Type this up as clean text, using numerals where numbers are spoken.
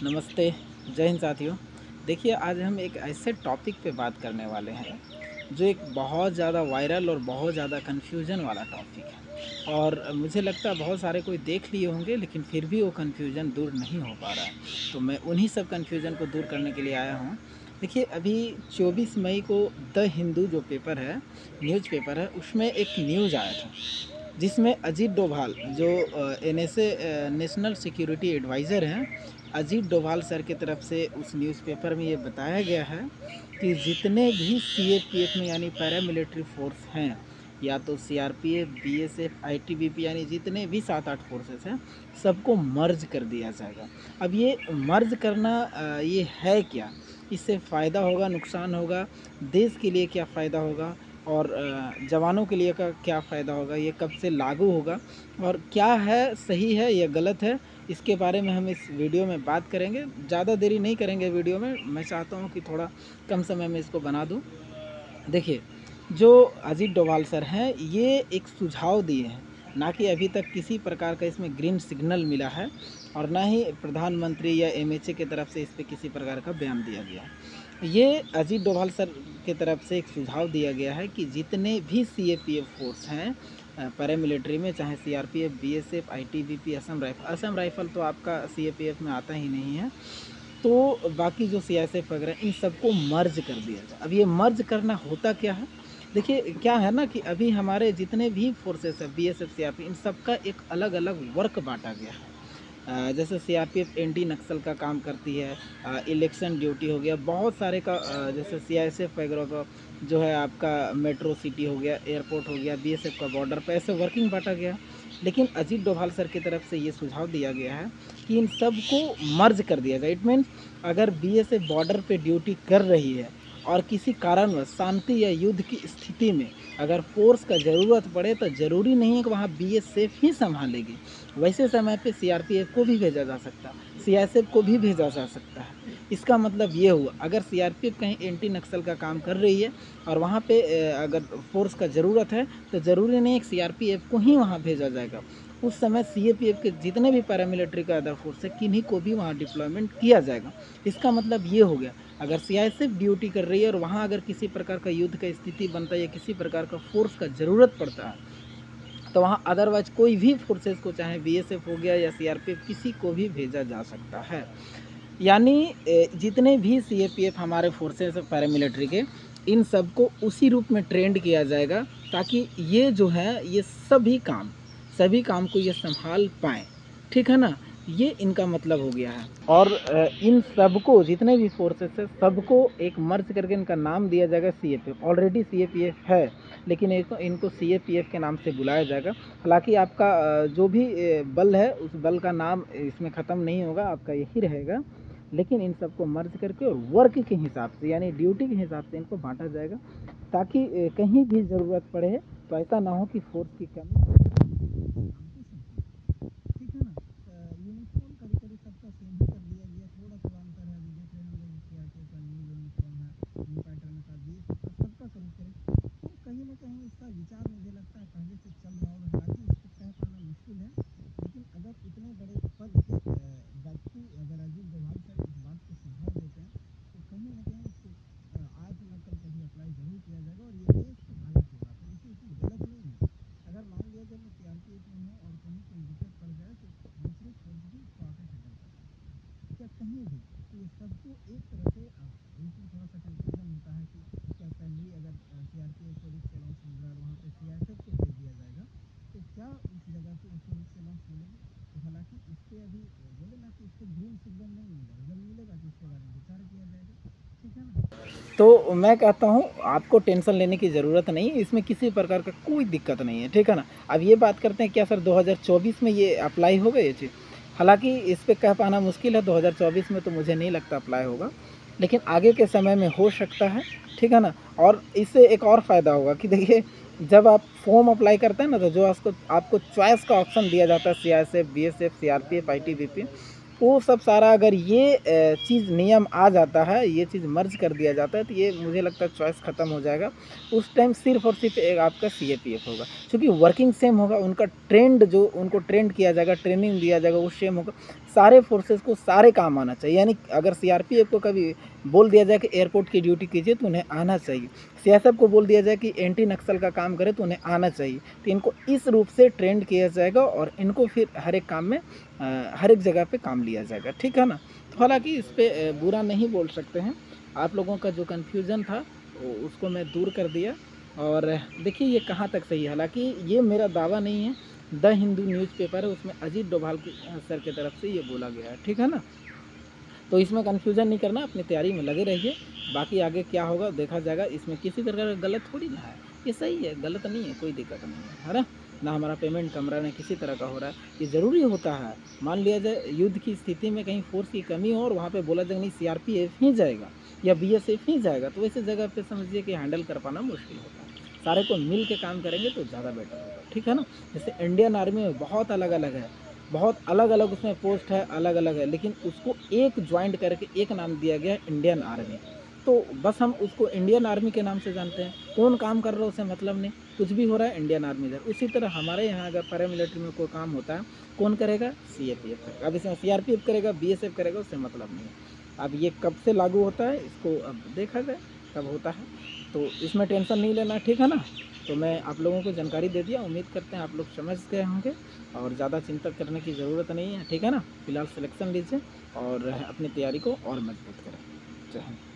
नमस्ते, जय हिंद साथियों। देखिए, आज हम एक ऐसे टॉपिक पे बात करने वाले हैं जो एक बहुत ज़्यादा वायरल और बहुत ज़्यादा कन्फ्यूजन वाला टॉपिक है। और मुझे लगता है बहुत सारे कोई देख लिए होंगे, लेकिन फिर भी वो कन्फ्यूजन दूर नहीं हो पा रहा है। तो मैं उन्हीं सब कन्फ्यूजन को दूर करने के लिए आया हूँ। देखिए, अभी 24 मई को द हिंदू जो पेपर है, न्यूज़पेपर है, उसमें एक न्यूज़ आया था जिसमें अजीत डोभाल जो एनएसए नेशनल सिक्योरिटी एडवाइज़र हैं, अजीत डोभाल सर की तरफ से उस न्यूज़पेपर में ये बताया गया है कि जितने भी सीएपीएफ में यानी पैरामिलिट्री फोर्स हैं, या तो सीआरपीएफ, बीएसएफ, आईटीबीपी यानी जितने भी 7-8 फोर्सेस हैं, सबको मर्ज कर दिया जाएगा। अब ये मर्ज करना ये है क्या? इससे फ़ायदा होगा, नुकसान होगा, देश के लिए क्या फ़ायदा होगा और जवानों के लिए का क्या फ़ायदा होगा, ये कब से लागू होगा और क्या है, सही है या गलत है, इसके बारे में हम इस वीडियो में बात करेंगे। ज़्यादा देरी नहीं करेंगे वीडियो में, मैं चाहता हूँ कि थोड़ा कम समय में इसको बना दूँ। देखिए, जो अजीत डोभाल सर हैं, ये एक सुझाव दिए हैं, ना कि अभी तक किसी प्रकार का इसमें ग्रीन सिग्नल मिला है और ना ही प्रधानमंत्री या एमएचए की तरफ से इस पे किसी प्रकार का बयान दिया गया है। ये अजीत डोभाल सर की तरफ से एक सुझाव दिया गया है कि जितने भी सीएपीएफ फोर्स हैं पैरामिलिट्री में, चाहे CRPF, BSF, ITBP, Assam rifle तो आपका सीएपीएफ में आता ही नहीं है, तो बाकी जो सीआईएसएफ वगैरह इन सबको मर्ज कर दिया जाए। अब ये मर्ज करना होता क्या है? देखिए, क्या है ना कि अभी हमारे जितने भी फोर्सेस है, बीएसएफ, सीआरपी, इन सब का एक अलग अलग वर्क बांटा गया है। जैसे सीआरपीएफ एंटी नक्सल का काम करती है, इलेक्शन ड्यूटी हो गया, बहुत सारे का जैसे सीआईएसएफ वगैरह का जो है आपका मेट्रो सिटी हो गया, एयरपोर्ट हो गया, बीएसएफ का बॉर्डर पे, ऐसे वर्किंग बांटा गया। लेकिन अजीत डोभाल सर की तरफ से ये सुझाव दिया गया है कि इन सब को मर्ज कर दिया जाए। इट मीन्स अगर बीएसएफ बॉर्डर पे ड्यूटी कर रही है और किसी कारणवश शांति या युद्ध की स्थिति में अगर फोर्स का ज़रूरत पड़े, तो ज़रूरी नहीं है कि वहाँ बीएसएफ ही संभालेगी। वैसे समय पे सीआरपीएफ को भी भेजा जा सकता है, सीआईएसएफ को भी भेजा जा सकता है। इसका मतलब ये हुआ, अगर सीआरपीएफ कहीं एंटी नक्सल का काम कर रही है और वहाँ पे अगर फोर्स का ज़रूरत है, तो ज़रूरी नहीं है कि सीआरपीएफ को ही वहाँ भेजा जाएगा। उस समय सीएपीएफ के जितने भी पैरामिलिट्री का अदर फोर्स है, किन्हीं को भी वहाँ डिप्लॉयमेंट किया जाएगा। इसका मतलब ये हो गया, अगर सीआईएसएफ ड्यूटी कर रही है और वहाँ अगर किसी प्रकार का युद्ध का स्थिति बनता है या किसी प्रकार का फोर्स का ज़रूरत पड़ता है, तो वहाँ अदरवाइज कोई भी फोर्सेस को, चाहे बीएसएफ हो गया या सीआरपीएफ, किसी को भी भेजा जा सकता है। यानी जितने भी सीएपीएफ हमारे फोर्सेस हैं पैरामिलिट्री के, इन सब को उसी रूप में ट्रेंड किया जाएगा ताकि ये जो है, ये सभी काम को ये संभाल पाएँ। ठीक है ना? ये इनका मतलब हो गया है। और इन सबको, जितने भी फोर्सेस है, सबको एक मर्ज करके इनका नाम दिया जाएगा सीएपीएफ। ऑलरेडी सीएपीएफ है, लेकिन इनको सीएपीएफ के नाम से बुलाया जाएगा। हालांकि आपका जो भी बल है, उस बल का नाम इसमें ख़त्म नहीं होगा, आपका यही रहेगा। लेकिन इन सबको मर्ज करके और वर्क के हिसाब से, यानी ड्यूटी के हिसाब से इनको बांटा जाएगा, ताकि कहीं भी ज़रूरत पड़े तो ऐसा ना हो कि फोर्स की कमी। ठीक है ना? यूनिफॉर्म कभी-कभी सबका सेम ही कर दिया गया, थोड़ा-थोड़ा अंतर है। देख रहे होंगे कि सीआरपीएफ का न्यू यूनिफॉर्म है, न्यू पैटर्न का, बीएसएफ का, सबका करें। तो कहीं न कहीं इसका विचार मुझे लगता है पहले से चल रहा होगा। हालाँकि इसको कह पाना मुश्किल है, लेकिन अगर इतने बड़े पद के व्यक्ति अगर अजीत डोभाल सर इस बात को सुझाव देते हैं, तो कहीं न कहीं इसको आज न कल कभी अप्लाई ज़रूर किया जाएगा और ये देश के भलाई की बात है। देखिए, इसमें गलत नहीं है। अगर मान लिया जाए मैं सीआरपीएफ में हूँ और कहीं कोई दिक्कत पड़ जाए, तो दूसरी फोर्स भी इसको आके हैंडल कर सकती है, क्या कहीं भी। तो ये सबको एक तरह से इसमें थोड़ा सा कंफ्यूजन होता है कि क्या सैलरी अगर सीआरपीएफ को रिक्स अलाउंस मिल रहा है, वहाँ पे सीआईएसएफ को भेज दिया जाएगा, तो क्या उस जगह पे उसको रिक्स अलाउंस मिलेगा? तो हालांकि इस पर अभी बोले ना कि इसको ग्रीन सिग्नल नहीं मिला, जब मिलेगा तो इसके बारे में विचार किया जाएगा। ठीक है ना? तो मैं कहता हूँ, आपको टेंशन लेने की ज़रूरत नहीं है, इसमें किसी प्रकार का कोई दिक्कत नहीं है। ठीक है ना? अब ये बात करते हैं, क्या सर 2024 में ये अप्लाई होगा ये चीज़? हालांकि इस पे कह पाना मुश्किल है, 2024 में तो मुझे नहीं लगता अप्लाई होगा, लेकिन आगे के समय में हो सकता है। ठीक है ना? और इससे एक और फ़ायदा होगा कि देखिए, जब आप फॉर्म अप्लाई करते हैं ना, तो जो आपको चॉइस का ऑप्शन दिया जाता है, सीआईएसएफ, बीएसएफ, सीआरपीएफ, आईटीबीपी, वो सब सारा अगर ये चीज़ नियम आ जाता है, ये चीज़ मर्ज कर दिया जाता है, तो ये मुझे लगता है चॉइस ख़त्म हो जाएगा। उस टाइम सिर्फ़ और सिर्फ एक आपका सीएपीएफ होगा, क्योंकि वर्किंग सेम होगा, उनका ट्रेंड जो उनको ट्रेंड किया जाएगा, ट्रेनिंग दिया जाएगा, वो सेम होगा। सारे फोर्सेस को सारे काम आना चाहिए। यानी अगर सीआरपीएफ को कभी बोल दिया जाए कि एयरपोर्ट की ड्यूटी कीजिए तो उन्हें आना चाहिए, सीएसएफ को बोल दिया जाए कि एंटी नक्सल का काम करे तो उन्हें आना चाहिए। तो इनको इस रूप से ट्रेंड किया जाएगा और इनको फिर हर एक काम में हर एक जगह पे काम लिया जाएगा, ठीक है ना। तो हालांकि इस पर बुरा नहीं बोल सकते हैं। आप लोगों का जो कन्फ्यूज़न था उसको मैं दूर कर दिया। और देखिए ये कहाँ तक सही है, हालांकि ये मेरा दावा नहीं है, द हिंदू न्यूज़पेपर है, उसमें अजीत डोभाल सर की तरफ से ये बोला गया है, ठीक है ना। तो इसमें कन्फ्यूज़न नहीं करना, अपनी तैयारी में लगे रहिए। बाकी आगे क्या होगा देखा जाएगा। इसमें किसी तरह का गलत थोड़ी ना है, ये सही है, गलत नहीं है, कोई दिक्कत नहीं है ना। ना हमारा पेमेंट कम रहा, ना किसी तरह का हो रहा है। ये ज़रूरी होता है, मान लिया जाए युद्ध की स्थिति में कहीं फोर्स की कमी हो और वहाँ पे बोला जाए नहीं सीआरपीएफ ही जाएगा या बीएसएफ ही जाएगा, तो वैसे जगह पे समझिए कि हैंडल कर पाना मुश्किल होता है। सारे को मिल के काम करेंगे तो ज़्यादा बेटर होगा, ठीक है ना। जैसे इंडियन आर्मी में बहुत अलग अलग है, बहुत अलग अलग उसमें पोस्ट है, अलग अलग है, लेकिन उसको एक ज्वाइंट करके एक नाम दिया गया है इंडियन आर्मी। तो बस हम उसको इंडियन आर्मी के नाम से जानते हैं, कौन काम कर रहा है उसे मतलब नहीं, कुछ भी हो रहा है इंडियन आर्मी इधर। उसी तरह हमारे यहाँ अगर पैरामिलिट्री में कोई काम होता है कौन करेगा, सीएपीएफ करेगा। अब इसमें सीआरपीएफ करेगा, बीएसएफ करेगा, उससे मतलब नहीं है। अब ये कब से लागू होता है इसको अब देखा जाए कब होता है, तो इसमें टेंशन नहीं लेना, ठीक है ना। तो मैं आप लोगों को जानकारी दे दिया, उम्मीद करते हैं आप लोग समझ गए होंगे और ज़्यादा चिंता करने की ज़रूरत नहीं है, ठीक है ना। फिलहाल सिलेक्शन लीजिए और अपनी तैयारी को और मजबूत करें। जय हिंद।